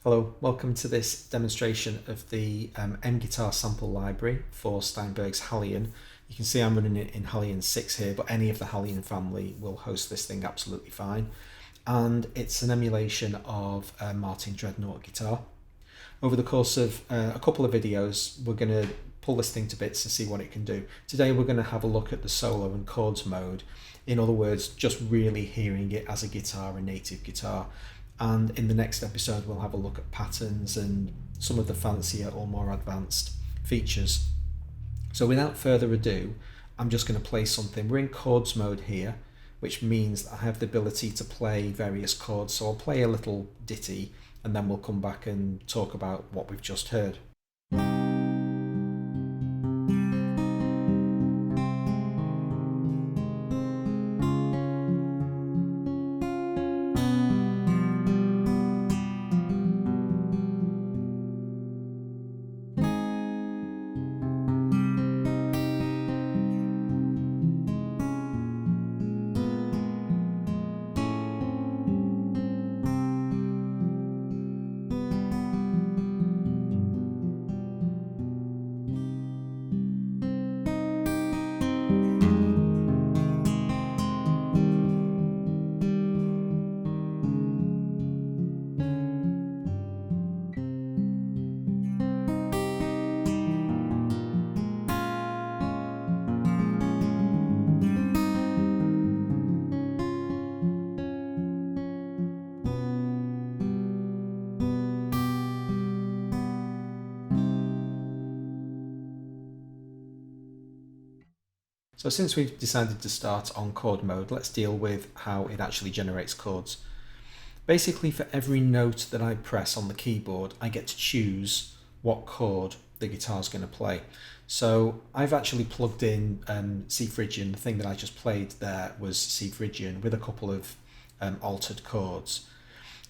Hello, welcome to this demonstration of the MGuitar sample library for Steinberg's Halion. You can see I'm running it in Halion 6 here, but any of the Halion family will host this thing absolutely fine. And it's an emulation of Martin Dreadnought guitar. Over the course of a couple of videos, we're going to pull this thing to bits to see what it can do. Today we're going to have a look at the solo and chords mode. In other words, just really hearing it as a guitar, a native guitar. And in the next episode we'll have a look at patterns and some of the fancier or more advanced features. So without further ado, I'm just going to play something. We're in chords mode here, which means that I have the ability to play various chords. So I'll play a little ditty and then we'll come back and talk about what we've just heard. So since we've decided to start on chord mode, let's deal with how it actually generates chords. Basically, for every note that I press on the keyboard, I get to choose what chord the guitar's going to play. So I've actually plugged in C Phrygian. The thing that I just played there was C Phrygian with a couple of altered chords.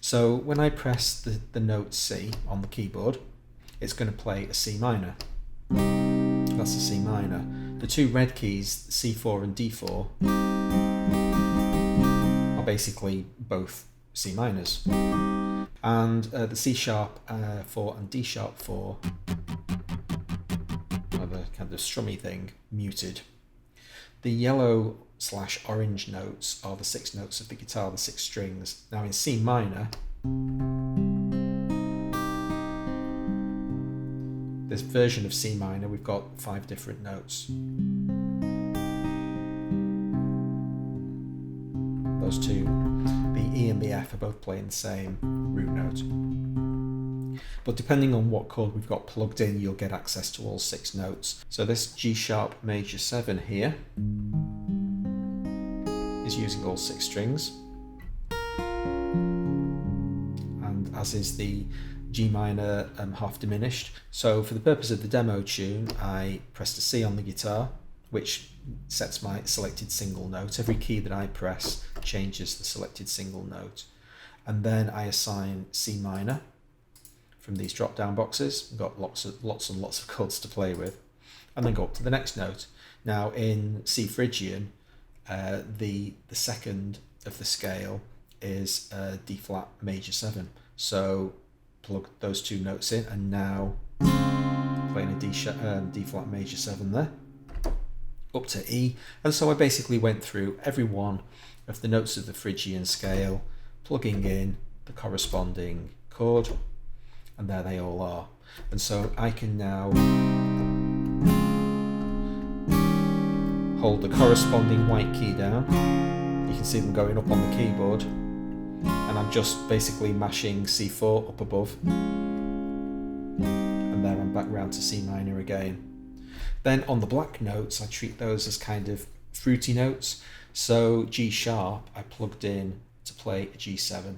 So when I press the note C on the keyboard, it's going to play a C minor. That's a C minor. The two red keys, C4 and D4, are basically both C minors. And the C sharp 4 and D sharp 4 are the kind of strummy thing, muted. The yellow / orange notes are the 6 notes of the guitar, the 6 strings. Now in C minor, this version of C minor, we've got 5 different notes. Those two, the E and the F, are both playing the same root note. But depending on what chord we've got plugged in, you'll get access to all 6 notes. So this G sharp major 7 here is using all 6 strings. And as is the G minor half diminished. So for the purpose of the demo tune, I pressed a C on the guitar, which sets my selected single note. Every key that I press changes the selected single note. And then I assign C minor from these drop down boxes. We've got lots and lots of chords to play with. And then go up to the next note. Now in C Phrygian, the second of the scale is D flat major 7. So plug those 2 notes in, and now playing a D flat major 7 there, up to E. And so I basically went through every one of the notes of the Phrygian scale, plugging in the corresponding chord, and there they all are. And so I can now hold the corresponding white key down. You can see them going up on the keyboard. And I'm just basically mashing C4 up above, and there I'm back round to C minor again. Then on the black notes, I treat those as kind of fruity notes. So G sharp I plugged in to play a G7,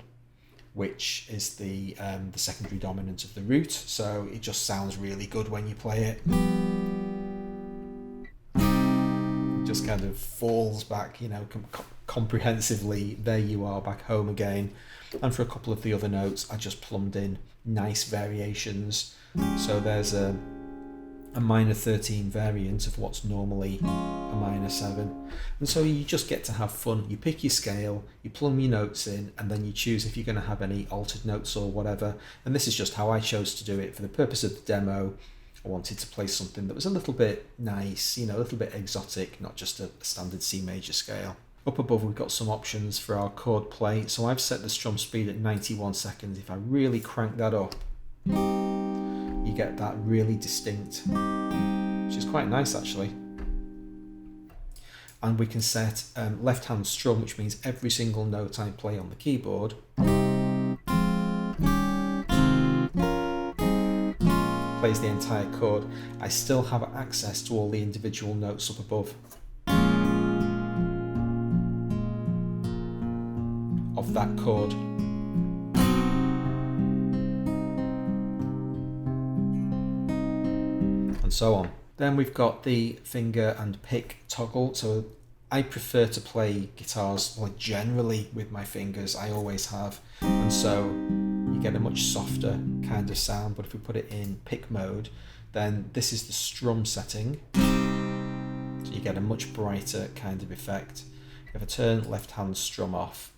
which is the secondary dominant of the root, so it just sounds really good when you play it. It just kind of falls back, you know, comprehensively. There you are, back home again. And for a couple of the other notes, I just plumbed in nice variations. So there's a a minor 13 variant of what's normally a minor 7. And so you just get to have fun. You pick your scale, you plumb your notes in, and then you choose if you're going to have any altered notes or whatever. And this is just how I chose to do it. For the purpose of the demo, I wanted to play something that was a little bit nice, you know, a little bit exotic, not just a standard C major scale. Up above we've got some options for our chord play. So I've set the strum speed at 91 seconds. If I really crank that up, you get that really distinct, which is quite nice actually. And we can set left hand strum, which means every single note I play on the keyboard plays the entire chord. I still have access to all the individual notes up above of that chord. So on. Then we've got the finger and pick toggle. So I prefer to play guitars generally with my fingers. I always have, and so you get a much softer kind of sound. But if we put it in pick mode, then this is the strum setting, so you get a much brighter kind of effect. If I turn left hand strum off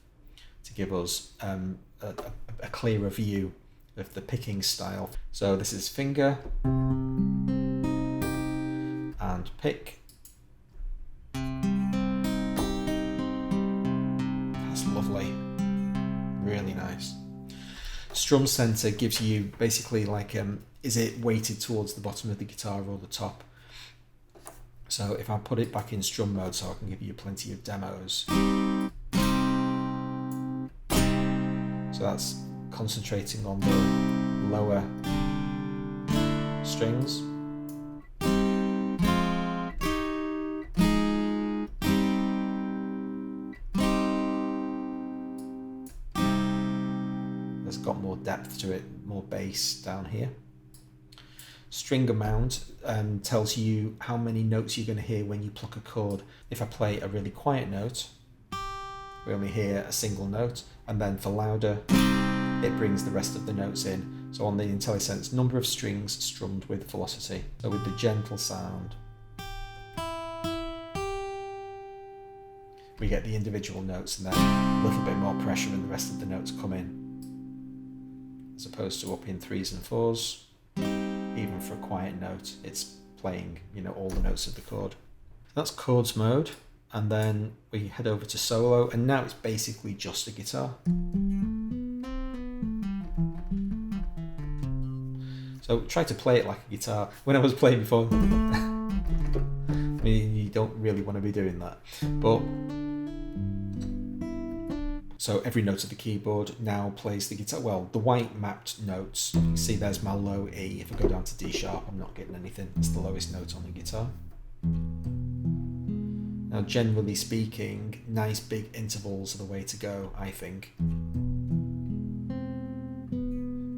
to give us a clearer view of the picking style. So this is finger and pick. That's lovely, really nice. Strum center gives you basically like, is it weighted towards the bottom of the guitar or the top? So if I put it back in strum mode so I can give you plenty of demos. So that's concentrating on the lower strings. Got more depth to it, more bass down here. String amount tells you how many notes you're going to hear when you pluck a chord. If I play a really quiet note, we only hear a single note, and then for louder, it brings the rest of the notes in. So on the IntelliSense, number of strings strummed with velocity. So with the gentle sound, we get the individual notes and then a little bit more pressure and the rest of the notes come in. As opposed to up in 3s and 4s, even for a quiet note, it's playing, you know, all the notes of the chord. That's chords mode, and then we head over to solo, and now it's basically just a guitar. So try to play it like a guitar. When I was playing before, I mean, you don't really want to be doing that, but so every note of the keyboard now plays the guitar. Well, the white mapped notes, you can see there's my low E. If I go down to D sharp, I'm not getting anything. It's the lowest note on the guitar. Now, generally speaking, nice big intervals are the way to go, I think.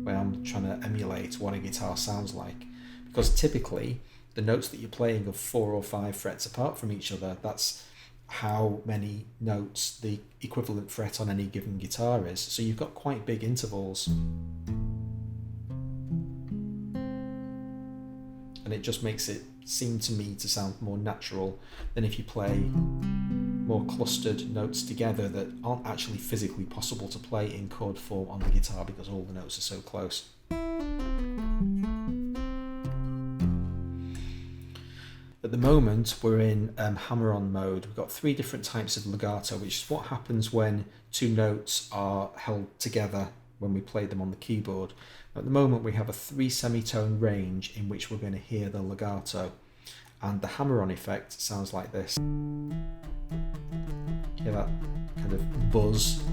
When I'm trying to emulate what a guitar sounds like. Because typically, the notes that you're playing are 4 or 5 frets apart from each other. That's how many notes the equivalent fret on any given guitar is. So you've got quite big intervals. And it just makes it seem to me to sound more natural than if you play more clustered notes together that aren't actually physically possible to play in chord form on the guitar because all the notes are so close. At the moment, we're in hammer-on mode. We've got 3 different types of legato, which is what happens when 2 notes are held together when we play them on the keyboard. At the moment, we have a 3 semitone range in which we're going to hear the legato. And the hammer-on effect sounds like this. Hear that kind of buzz.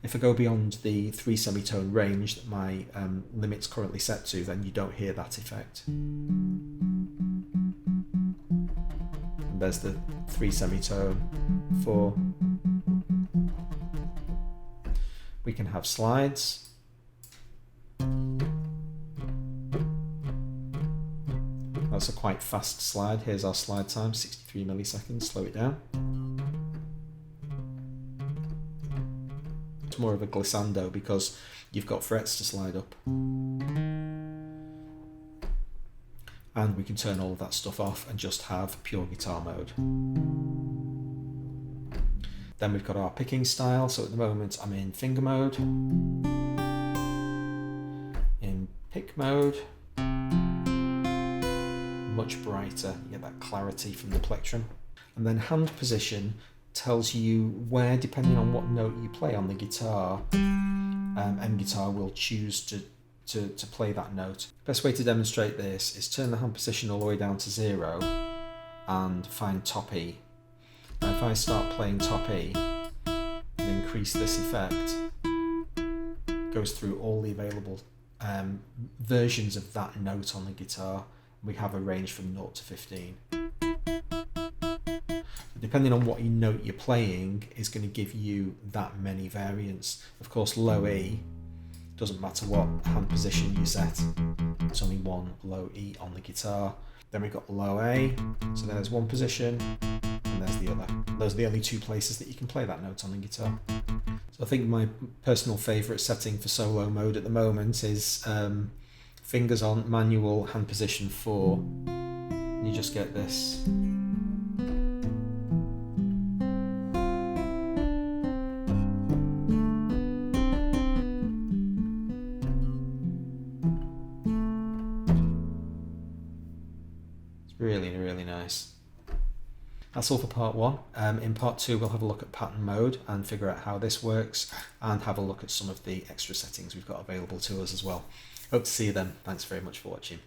If I go beyond the 3 semitone range that my limit's currently set to, then you don't hear that effect. And there's the 3 semitone, 4. We can have slides. That's a quite fast slide. Here's our slide time, 63 milliseconds. Slow it down. It's more of a glissando because you've got frets to slide up. And we can turn all of that stuff off and just have pure guitar mode. Then we've got our picking style. So at the moment I'm in finger mode, in pick mode, much brighter, you get that clarity from the plectrum. And then hand position tells you where, depending on what note you play on the guitar, MGuitar will choose to play that note. Best way to demonstrate this is turn the hand position all the way down to 0 and find top E. Now if I start playing top E and increase this effect, it goes through all the available versions of that note on the guitar. We have a range from 0 to 15. Depending on what note you're playing is going to give you that many variants. Of course, low E, doesn't matter what hand position you set, it's only one low E on the guitar. Then we've got low A, so there's one position, and there's the other. Those are the only two places that you can play that note on the guitar. So I think my personal favourite setting for solo mode at the moment is fingers on manual, hand position 4, and you just get this. It's really, really nice. That's all for part 1. In part 2 we'll have a look at pattern mode and figure out how this works, and have a look at some of the extra settings we've got available to us as well. Hope to see you then. Thanks very much for watching.